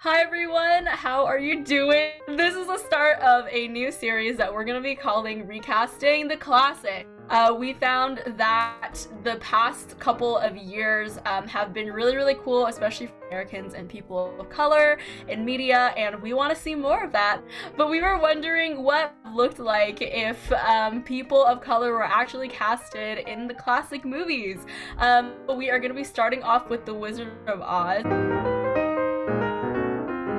Hi everyone, how are you doing? This is the start of a new series that we're going to be calling Recasting the Classics. We found that the past couple of years have been really cool, especially for Americans and people of color in media, and we want to see more of that. But we were wondering what it looked like if people of color were actually casted in the classic movies. We are going to be starting off with The Wizard of Oz.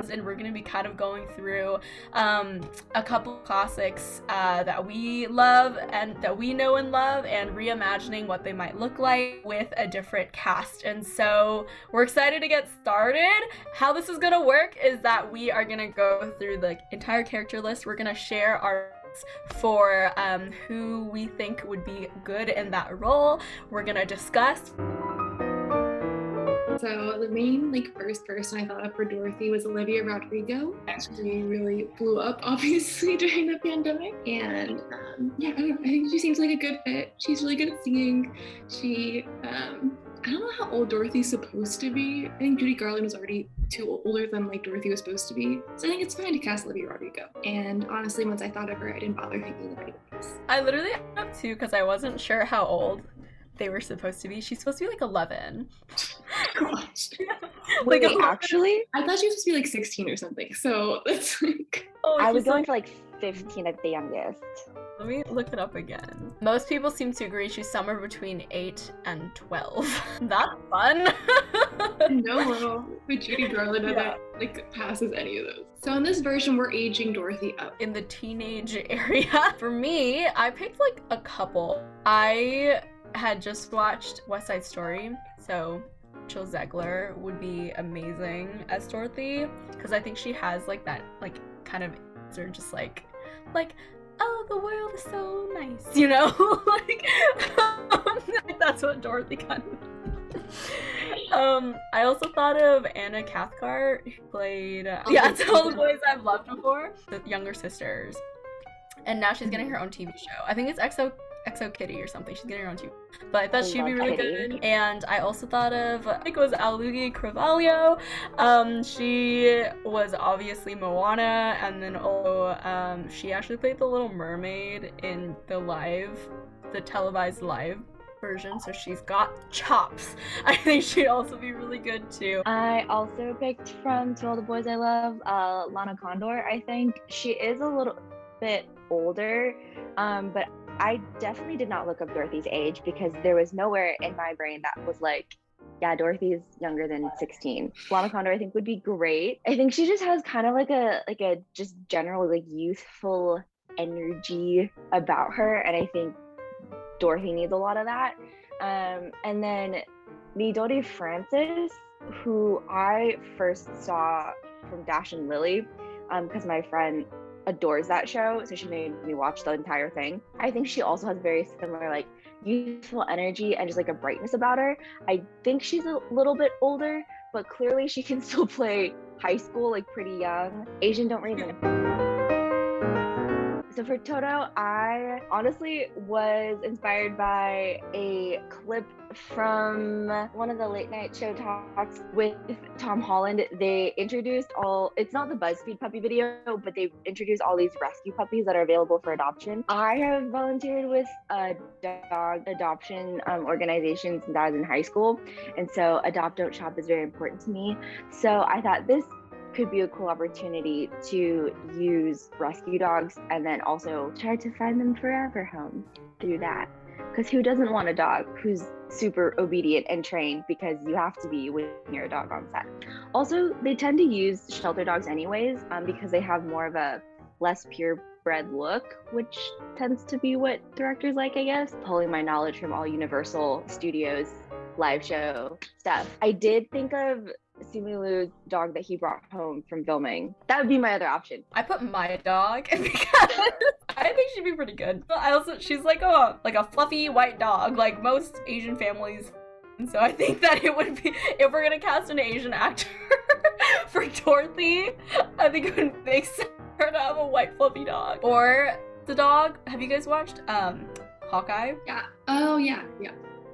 And we're going to be kind of going through a couple of classics that we love and that we know and love, and reimagining what they might look like with a different cast. And so we're excited to get started. How this is going to work is that we are going to go through the entire character list. We're going to share our for who we think would be good in that role. We're going to discuss. So the main first person I thought of for Dorothy was Olivia Rodrigo. She really blew up obviously during the pandemic, and I think she seems like a good fit. She's really good at singing. She I don't know how old Dorothy's supposed to be. I think Judy Garland was already too older than Dorothy was supposed to be. So I think it's fine to cast Olivia Rodrigo. And honestly, once I thought of her, I didn't bother thinking of anyone else. I literally have two because I wasn't sure how old they were supposed to be. She's supposed to be 11. Gosh. Wait, actually? I thought she was supposed to be 16 or something. So that's I was going for 15 at the youngest. Let me look it up again. Most people seem to agree she's somewhere between 8 and 12. That's fun. No, but Judy Garland passes any of those. So in this version, we're aging Dorothy up. In the teenage area. For me, I picked a couple. I had just watched West Side Story, so Rachel Zegler would be amazing as Dorothy, because I think she has that kind of answer, just oh, the world is so nice, you know? That's what Dorothy kind of I also thought of Anna Cathcart, who played It's All the Boys I've Loved Before, the younger sisters, and now she's getting her own TV show. I think it's XO Kitty or something. She's getting her own too. But I thought she'd be really good. And I also thought of, I think it was Alugi Carvalho. She was obviously Moana, and then she actually played the Little Mermaid in the televised live version, so she's got chops. I think she'd also be really good too. I also picked from To All the Boys I Love, Lana Condor. I think she is a little bit older, but I definitely did not look up Dorothy's age because there was nowhere in my brain that was Dorothy's younger than 16. Lana Condor I think would be great. I think she just has kind of a just general youthful energy about her, and I think Dorothy needs a lot of that. And then Midori Francis, who I first saw from Dash and Lily, because my friend adores that show, so she made me watch the entire thing. I think she also has very similar youthful energy and just a brightness about her. I think she's a little bit older, but clearly she can still play high school pretty young. Asian don't read them. So for Toto, I honestly was inspired by a clip from one of the late night show talks with Tom Holland. They introduced it's not the BuzzFeed puppy video, but they introduced all these rescue puppies that are available for adoption. I have volunteered with a dog adoption organization since I was in high school. And so Adopt Don't Shop is very important to me. So I thought this could be a cool opportunity to use rescue dogs and then also try to find them forever homes through that. Because who doesn't want a dog who's super obedient and trained, because you have to be when you're a dog on set. Also, they tend to use shelter dogs anyways, because they have more of a less purebred look, which tends to be what directors like, I guess. Pulling my knowledge from all Universal Studios live show stuff. I did think of Simu dog that he brought home from filming. That would be my other option. I put my dog because I think she'd be pretty good. But she's a fluffy white dog, like most Asian families. And so I think that it would be, if we're gonna cast an Asian actor for Dorothy, I think it would make sense for her to have a white fluffy dog. Or the dog. Have you guys watched Hawkeye? Yeah. Oh yeah.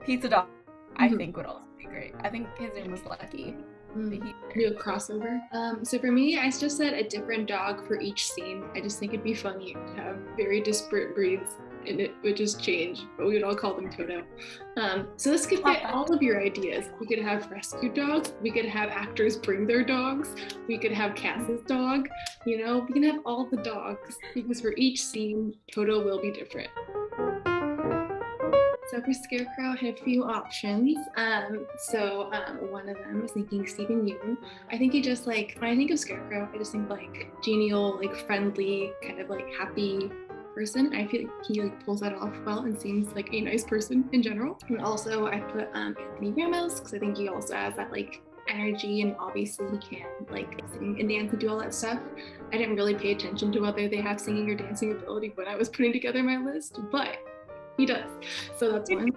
Pizza Dog, I think would also be great. I think his name was Lucky. Do a crossover. So for me, I just said a different dog for each scene. I just think it'd be funny to have very disparate breeds and it would just change, but we would all call them Toto. So this could fit all of your ideas. We could have rescue dogs. We could have actors bring their dogs. We could have Cass's dog. You know, we can have all the dogs because for each scene, Toto will be different. So for Scarecrow, I had a few options. One of them was thinking Stephen Yeun. I think he just like, when I think of Scarecrow, I just think like genial, like friendly, kind of like happy person. I feel like he like pulls that off well and seems like a nice person in general. And also I put Anthony Ramos because I think he also has that like energy and obviously he can like sing and dance and do all that stuff. I didn't really pay attention to whether they have singing or dancing ability when I was putting together my list, but he does. So that's one.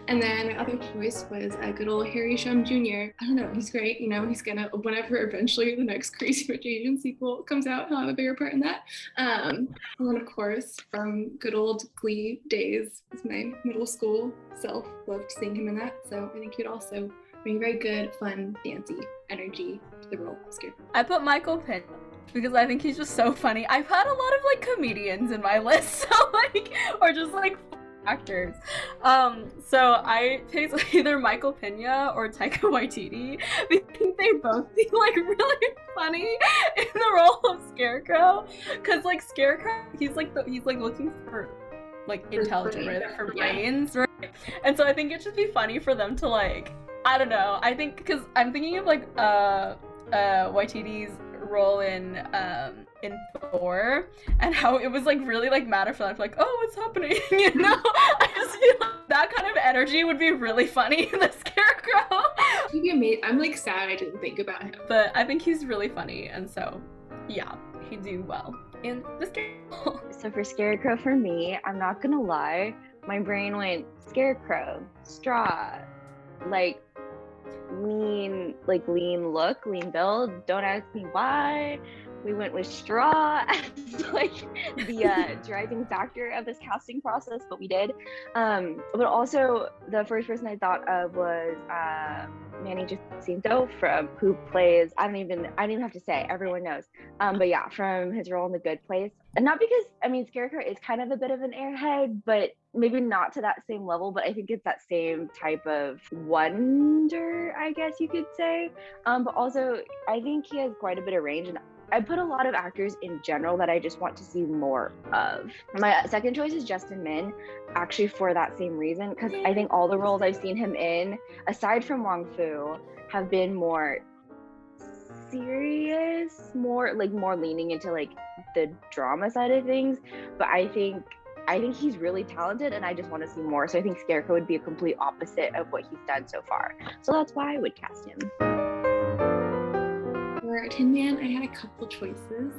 And then my other choice was a good old Harry Shum Jr. I don't know, he's great. You know, he's gonna, whenever eventually the next Crazy Rich Asian sequel comes out, he'll have a bigger part in that. And then of course, from good old Glee days, as my middle school self loved seeing him in that. So I think he'd also bring very good, fun, dancey energy to the role of Scarecrow. I put Michael Penn because I think he's just so funny. I've had a lot of like comedians in my list, so like, or just like actors. So I picked either Michael Pena or Taika Waititi. I think they both seem like really funny in the role of Scarecrow. Cause like Scarecrow, he's like looking for like intelligent, right? For brains, right? And so I think it'd just be funny for them to like, I don't know. I think because I'm thinking of like Waititi's role in Thor and how it was like really like matter for life, like, oh, what's happening? You know, I just feel like that kind of energy would be really funny in the Scarecrow. I'm like sad I didn't think about him, but I think he's really funny, and so yeah, he'd do well in the Scarecrow. So for Scarecrow, for me, I'm not gonna lie, my brain went Scarecrow, straw, like lean look, lean build. Don't ask me why. We went with straw as like the driving factor of this casting process, but we did. But also the first person I thought of was Manny Jacinto who plays, I don't even have to say, everyone knows. But yeah, from his role in The Good Place. And not because, I mean, Scarecrow is kind of a bit of an airhead, but maybe not to that same level, but I think it's that same type of wonder, I guess you could say. But also, I think he has quite a bit of range, and I put a lot of actors in general that I just want to see more of. My second choice is Justin Min, actually for that same reason, because I think all the roles I've seen him in, aside from Wong Fu, have been more serious, more leaning into like the drama side of things. But I think he's really talented and I just want to see more. So I think Scarecrow would be a complete opposite of what he's done so far. So that's why I would cast him. For Tin Man, I had a couple choices.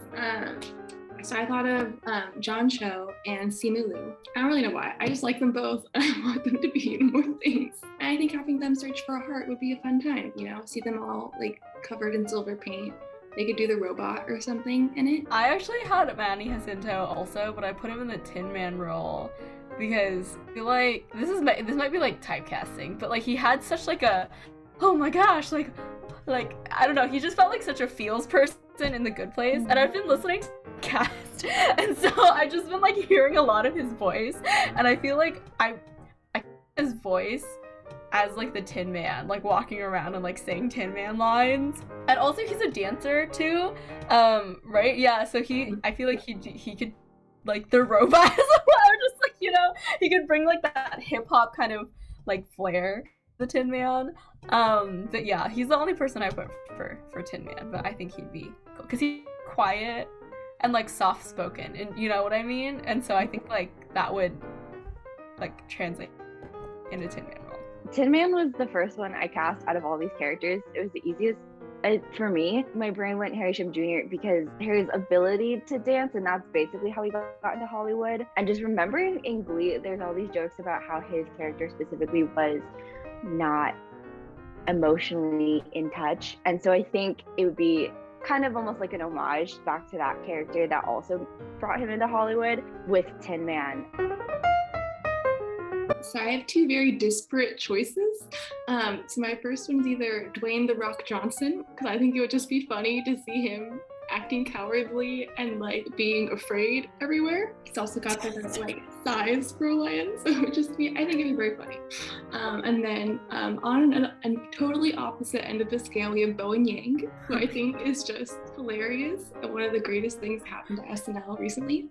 So I thought of John Cho and Simu Liu. I don't really know why. I just like them both. I want them to be in more things. And I think having them search for a heart would be a fun time, you know? See them all like covered in silver paint. They could do the robot or something in it. I actually had Manny Jacinto also, but I put him in the Tin Man role because I feel like this might be like typecasting, but like he had such like a, oh my gosh, like I don't know, he just felt like such a feels person in The Good Place. And I've been listening to the cast, and so I've just been like hearing a lot of his voice, and I feel like I his voice as like the Tin Man, like walking around and like saying Tin Man lines. And also he's a dancer too, right? Yeah, so I feel like he could like the robot as well, or just like, you know, he could bring like that hip hop kind of like flair, the Tin Man. But yeah, he's the only person I put for Tin Man, but I think he'd be cool because he's quiet and like soft spoken, and you know what I mean. And so I think like that would like translate into Tin Man role. Tin Man was the first one I cast out of all these characters. It was the easiest. For me, my brain went Harry Shum Jr. because Harry's ability to dance, and that's basically how he got into Hollywood. And just remembering in Glee, there's all these jokes about how his character specifically was not emotionally in touch. And so I think it would be kind of almost like an homage back to that character that also brought him into Hollywood with Tin Man. So I have two very disparate choices. So my first one is either Dwayne "The Rock" Johnson, because I think it would just be funny to see him acting cowardly and like being afraid everywhere. He's also got the like size for a lion, so it would just be, I think it'd be very funny. And then on a totally opposite end of the scale, we have Bowen Yang, who I think is just hilarious and one of the greatest things happened to SNL recently.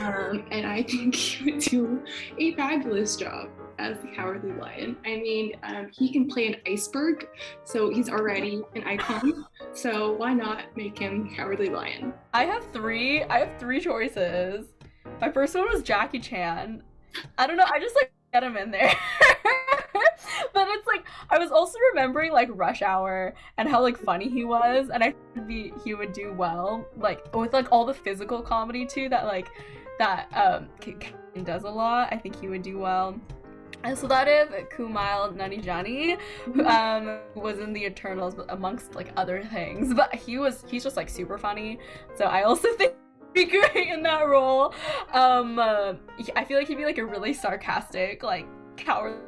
And I think he would do a fabulous job as the Cowardly Lion. I mean, he can play an iceberg, so he's already an icon. So why not make him Cowardly Lion? I have three choices. My first one was Jackie Chan. I don't know, I just like get him in there. But it's like, I was also remembering like Rush Hour and how like funny he was, and I think he would do well, like with like all the physical comedy too that does a lot. I think he would do well. And so that is Kumail Nanjiani, who was in the Eternals amongst like other things, but he's just like super funny. So I also think he'd be great in that role. I feel like he'd be like a really sarcastic like coward,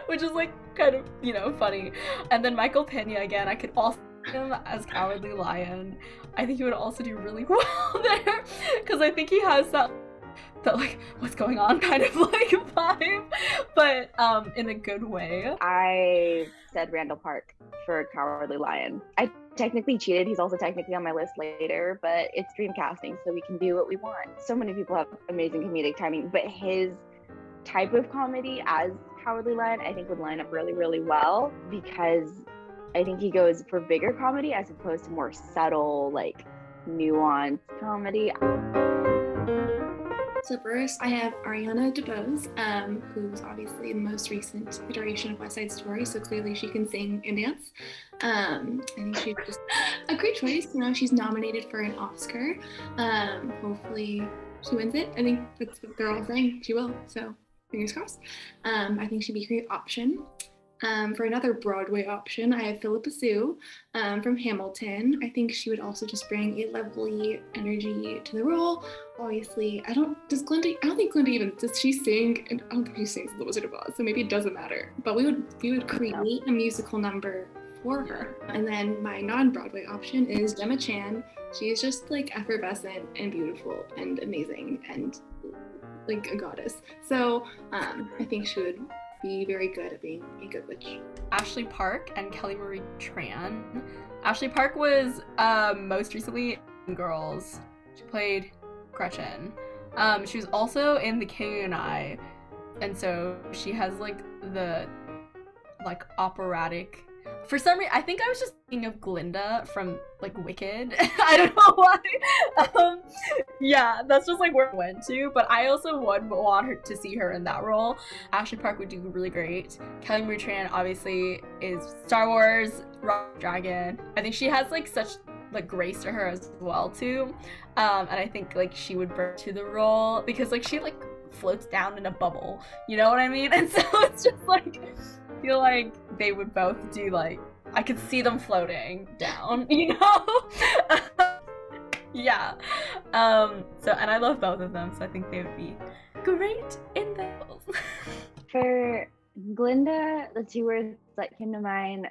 which is like kind of, you know, funny. And then Michael Pena again, I could also see him as Cowardly Lion. I think he would also do really well there, because I think he has that like what's going on kind of like vibe, but in a good way. I said Randall Park for Cowardly Lion. I technically cheated. He's also technically on my list later, but it's dream casting, so we can do what we want. So many people have amazing comedic timing, but his type of comedy as Cowardly Lion I think would line up really, really well, because I think he goes for bigger comedy as opposed to more subtle, like nuanced comedy. So first, I have Ariana Dubose, who's obviously the most recent iteration of West Side Story, so clearly she can sing and dance. I think she's just a great choice. You know, she's nominated for an Oscar. Hopefully she wins it. I think that's what they're all saying. She will, so fingers crossed. I think she'd be a great option. For another Broadway option, I have Philippa Zoo from Hamilton. I think she would also just bring a lovely energy to the role. Obviously, I don't think Glinda even, does she sing? And I don't think she sings The Wizard of Oz, so maybe it doesn't matter. But we would create a musical number for her. And then my non-Broadway option is Gemma Chan. She's just like effervescent and beautiful and amazing and like a goddess. So I think she would be very good at being a good witch. Ashley Park and Kelly Marie Tran. Ashley Park was most recently in Girls. She played Gretchen. She was also in The King and I, and so she has like the like operatic. For some reason, I think I was just thinking of Glinda from like Wicked. I don't know why. Yeah, that's just like where I went to. But I also would want her to see her in that role. Ashley Park would do really great. Kelly Marie Tran obviously is Star Wars, Rock Dragon. I think she has like such like grace to her as well too. And I think like she would bring to the role because like she like floats down in a bubble. You know what I mean? And so it's just like, I feel like they would both do like, I could see them floating down, you know? Yeah. So, and I love both of them, so I think they would be great in those. For Glinda, the two words that came to mind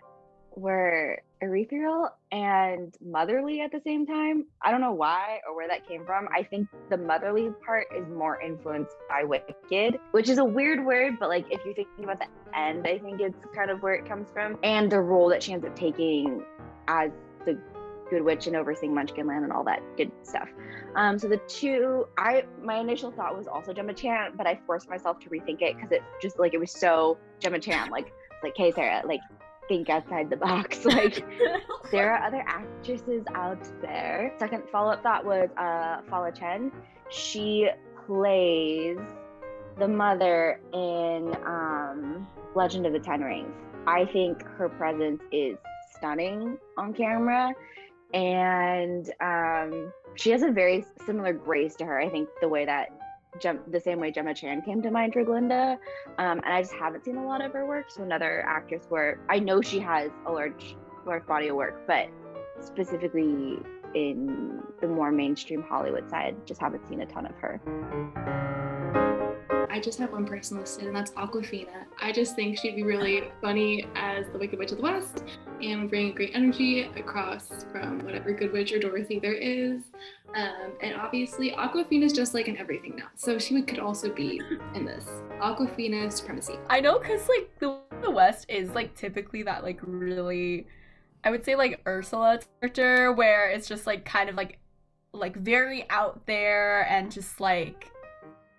were ethereal and motherly at the same time. I don't know why or where that came from. I think the motherly part is more influenced by Wicked, which is a weird word, but like if you're thinking about the end, I think it's kind of where it comes from, and the role that she ends up taking as the Good Witch and overseeing Munchkin Land and all that good stuff. So the two, my initial thought was also Gemma Chan, but I forced myself to rethink it because it just like, it was so Gemma Chan, like, hey Sarah, like think outside the box. Like there are other actresses out there. Second follow-up thought was Fala Chen. She plays the mother in Legend of the Ten Rings. I think her presence is stunning on camera, and she has a very similar grace to her. I think the same way Gemma Chan came to mind for Glinda, and I just haven't seen a lot of her work. So another actress where I know she has a large body of work, but specifically in the more mainstream Hollywood side, just haven't seen a ton of her. I just have one person listed, and that's Aquafina. I just think she'd be really funny as the Wicked Witch of the West and would bring great energy across from whatever Good Witch or Dorothy there is. And obviously, Aquafina is just like in everything now, so she could also be in this. Aquafina supremacy. I know, because like the West is like typically that like really, I would say like Ursula character, where it's just like kind of like very out there and just like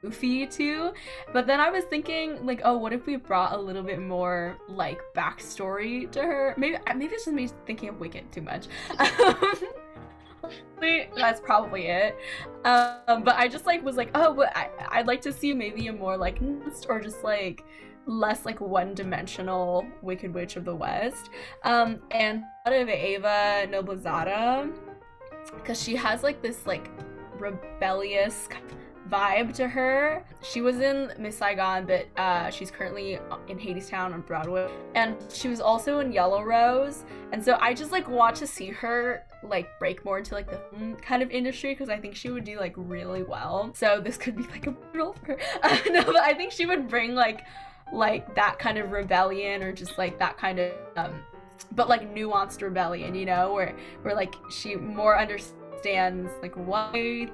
goofy too. But then I was thinking like, oh, what if we brought a little bit more like backstory to her? Maybe it's just me thinking of Wicked too much. That's probably it. But I just like was like, oh, but I'd like to see maybe a more like nuanced or just like less like one-dimensional Wicked Witch of the West. And out of Ava Noblezada, because she has like this like rebellious vibe to her. She was in Miss Saigon, but she's currently in Hadestown on Broadway, and she was also in Yellow Rose. And so I just like want to see her like break more into like the kind of industry, because I think she would do like really well. So this could be like a role for her. No, but I think she would bring like that kind of rebellion, or just like that kind of but like nuanced rebellion, you know, where like she more understands like why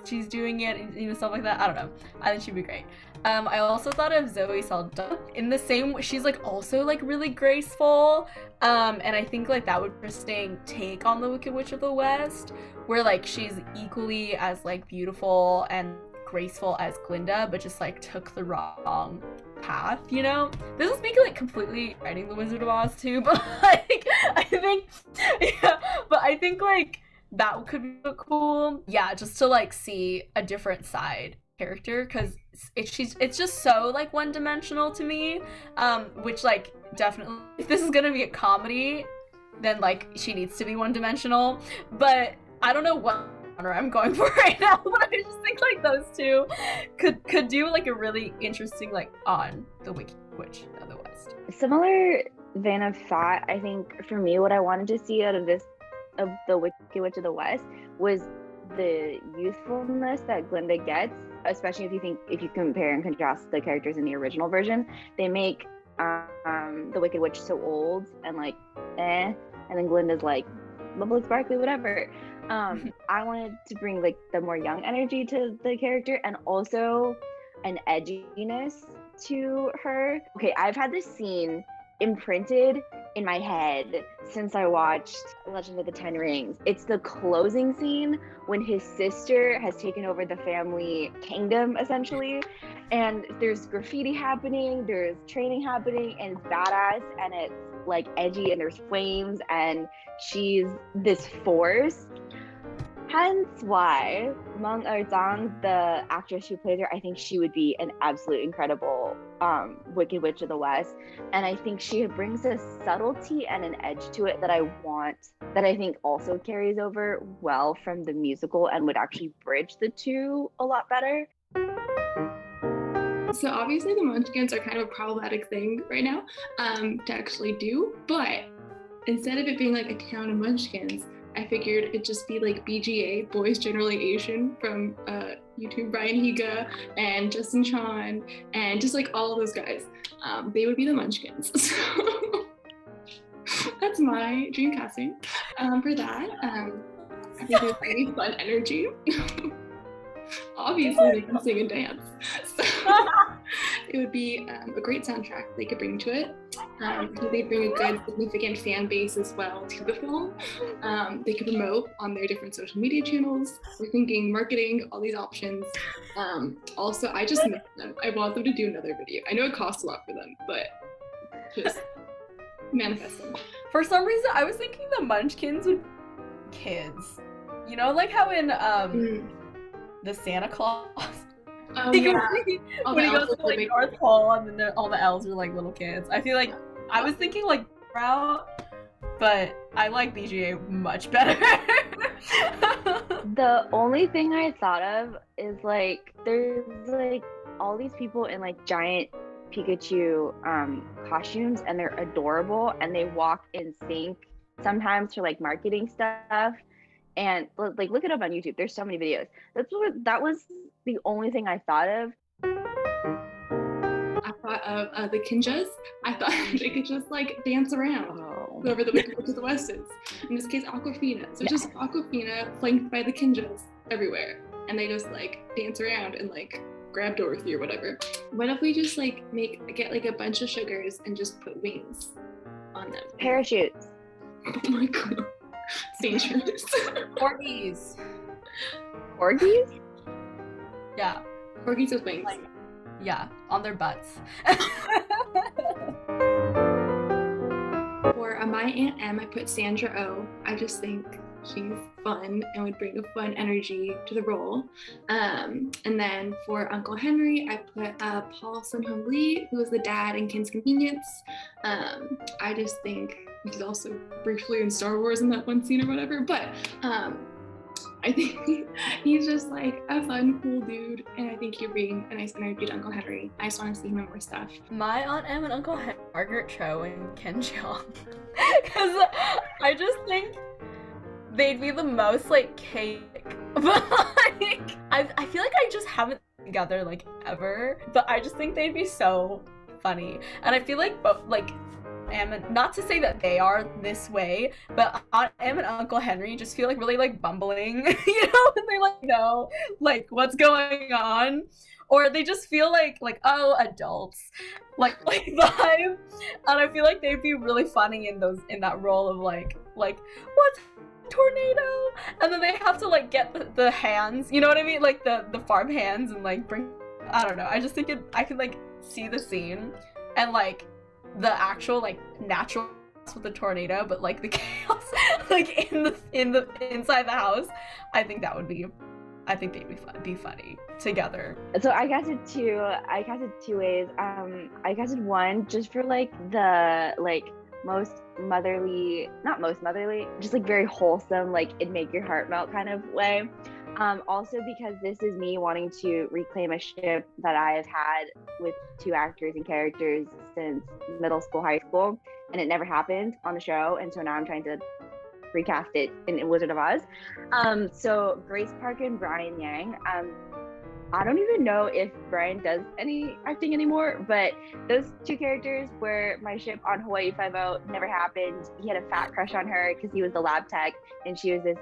she's doing it, and you know, stuff like that. I don't know. I think she'd be great. I also thought of Zoe Saldana in the same way. She's like also like really graceful, and I think like that would be an interesting take on the Wicked Witch of the West, where like she's equally as like beautiful and graceful as Glinda, but just like took the wrong path, you know? This is making like completely writing the Wizard of Oz too, but like I think like that could be cool. Yeah, just to like see a different side character, because it's just so like one-dimensional to me, which like definitely, if this is gonna be a comedy, then like she needs to be one-dimensional. But I don't know what genre I'm going for right now, but I just think like those two could do like a really interesting like on the Wicked Witch of the West. Similar vein of thought, I think for me, what I wanted to see out of the Wicked Witch of the West was the youthfulness that Glinda gets, especially if you compare and contrast the characters in the original version. They make the Wicked Witch so old and like and then Glinda's like bubbly sparkly whatever. I wanted to bring like the more young energy to the character, and also an edginess to her. Okay, I've had this scene imprinted in my head since I watched Legend of the Ten Rings. It's the closing scene when his sister has taken over the family kingdom, essentially, and there's graffiti happening, there's training happening, and it's badass, and it's like edgy, and there's flames, and she's this force. Hence why Meng Zhang, the actress who plays her, I think she would be an absolute incredible Wicked Witch of the West. And I think she brings a subtlety and an edge to it that I think also carries over well from the musical and would actually bridge the two a lot better. So obviously the Munchkins are kind of a problematic thing right now to actually do, but instead of it being like a town of Munchkins, I figured it'd just be like BGA, Boys Generally Asian, from YouTube, Brian Higa and Justin Tran, and just like all of those guys. They would be the Munchkins. So that's my dream casting for that. I think it's really fun energy. Obviously, they can sing and dance. So it would be a great soundtrack they could bring to it. I think they'd bring a good, significant fan base as well to the film. They could promote on their different social media channels. We're thinking marketing, all these options. Also, I just miss them. I want them to do another video. I know it costs a lot for them, but just manifest them. For some reason, I was thinking the Munchkins would be kids. You know, like how in the Santa Claus. Oh, yeah. When he goes to like North Pole and then all the elves are like little kids. I feel like I was thinking like route, but I like BGA much better. The only thing I thought of is like there's like all these people in like giant Pikachu costumes, and they're adorable, and they walk in sync sometimes for like marketing stuff. And like look it up on YouTube. There's so many videos. That was the only thing I thought of. I thought of the Kinjas. I thought they could just like dance around. Oh. Whoever the Wicked Witch of the West is. In this case, Aquafina. So just Aquafina flanked by the Kinjas everywhere. And they just like dance around and like grab Dorothy or whatever. What if we just like get like a bunch of sugars and just put wings on them? Parachutes. Oh my god. It's dangerous. Corgis. Corgis? Yeah. Corgis with wings. Like, yeah, on their butts. For my Aunt Em, I put Sandra Oh. I just think she's fun and would bring a fun energy to the role. And then for Uncle Henry, I put Paul Sun-Hung Lee, who was the dad in Kim's Convenience. I just think he's also briefly in Star Wars in that one scene or whatever, but I think he's just like a fun, cool dude, and I think he'd bring a nice energy to Uncle Henry. I just want to see him in more stuff. My Aunt Em and Uncle Henry, Margaret Cho and Ken Jeong, because I just think they'd be the most like chaotic, but like I feel like I just haven't together like ever, but I just think they'd be so funny, and I feel like both like Em and, not to say that they are this way, but Aunt Em and Uncle Henry just feel like really like bumbling, you know, and they like know like what's going on, or they just feel like oh, adults like vibe, and I feel like they'd be really funny in that role of like what's tornado, and then they have to like get the hands, you know what I mean, like the farm hands, and like bring, I don't know, I just think I could like see the scene and like the actual like natural with the tornado, but like the chaos like in the inside the house. I think they'd be funny together. So I casted two ways. I casted one just for like the like not most motherly, just like very wholesome, like it'd make your heart melt kind of way. Also because this is me wanting to reclaim a ship that I have had with two actors and characters since middle school, high school, and it never happened on the show, and so now I'm trying to recast it in Wizard of Oz. So Grace Park and Brian Yang. I don't even know if Brian does any acting anymore, but those two characters were my ship on Hawaii Five-0. Never happened. He had a fat crush on her because he was the lab tech and she was this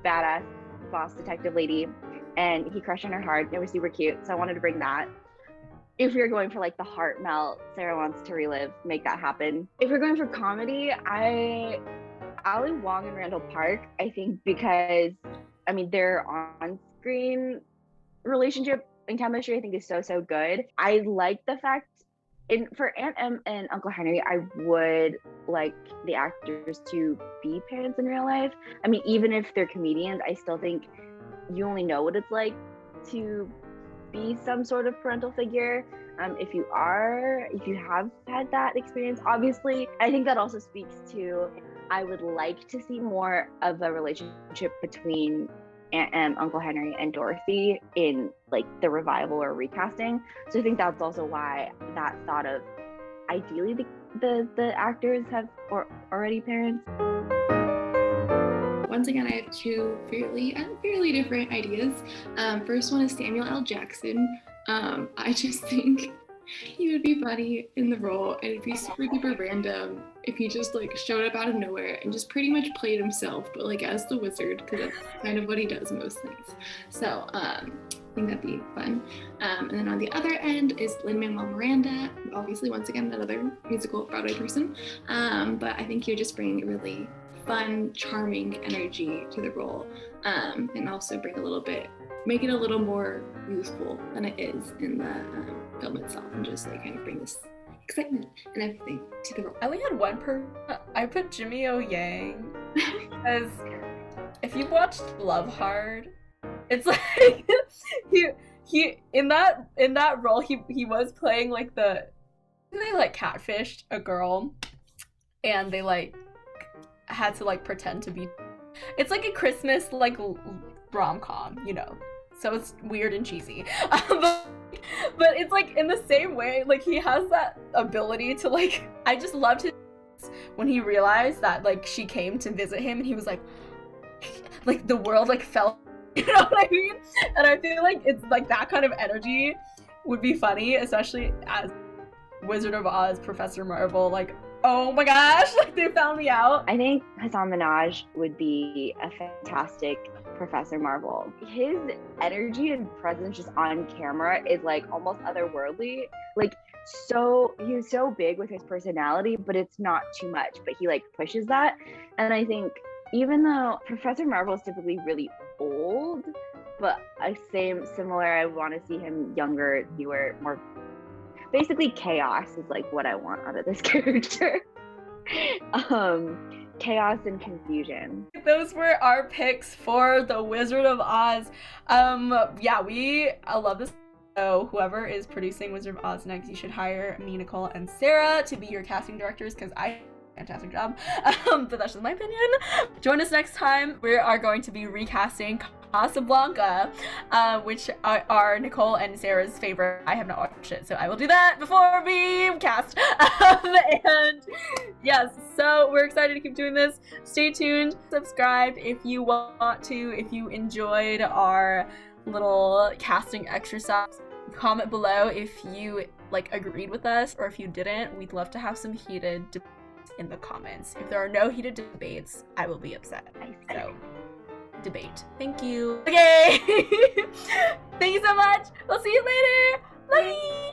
badass boss detective lady, and he crushed on her hard. It was super cute, so I wanted to bring that. If you're going for like the heart melt, Sarah wants to relive, make that happen. If we're going for comedy, Ali Wong and Randall Park, I think, because I mean their on-screen relationship and chemistry I think is so good. I like the fact for Aunt Em and Uncle Henry, I would like the actors to be parents in real life. I mean, even if they're comedians, I still think you only know what it's like to be some sort of parental figure. If you have had that experience, obviously, I think that also speaks to, I would like to see more of a relationship between Aunt Em, Uncle Henry, and Dorothy in like the revival or recasting. So I think that's also why that thought of ideally the actors have already parents. Once again, I have two fairly different ideas. First one is Samuel L. Jackson. I just think he would be funny in the role, and it'd be super duper random if he just like showed up out of nowhere and just pretty much played himself, but like as the wizard, because that's kind of what he does most things. So I think that'd be fun. And then on the other end is Lin-Manuel Miranda, obviously once again another musical Broadway person, but I think he would just bring a really fun, charming energy to the role, and also make it a little more youthful than it is in the film itself, and just like kind of bring this excitement and everything to the role. I only had one I put Jimmy O Yang because if you've watched Love Hard, it's like he in that role he was playing like they like catfished a girl, and they like had to like pretend to be. It's like a Christmas like rom-com, you know, so it's weird and cheesy, but it's like in the same way, like he has that ability to like, I just loved his when he realized that like she came to visit him, and he was like the world like fell, you know what I mean? And I feel like it's like that kind of energy would be funny, especially as Wizard of Oz, Professor Marvel, like, oh my gosh, like they found me out. I think Hassan Minaj would be a fantastic Professor Marvel. His energy and presence just on camera is like almost otherworldly. Like he's so big with his personality, but it's not too much, but he like pushes that. And I think even though Professor Marvel is typically really old, but similar, I want to see him younger, newer, more basically chaos is like what I want out of this character. Chaos and confusion. Those were our picks for the Wizard of Oz. Yeah, I love this. So whoever is producing Wizard of Oz next, you should hire me, Nicole, and Sarah to be your casting directors because I fantastic job. But that's just my opinion. Join us next time. We are going to be recasting Casablanca, which are Nicole and Sarah's favorite. I have not watched it, so I will do that before we cast. And yes, so we're excited to keep doing this. Stay tuned. Subscribe if you want to. If you enjoyed our little casting exercise, comment below if you like agreed with us or if you didn't. We'd love to have some heated debates in the comments. If there are no heated debates, I will be upset. So debate. Thank you. Okay. Thank you so much. We'll see you later. Bye.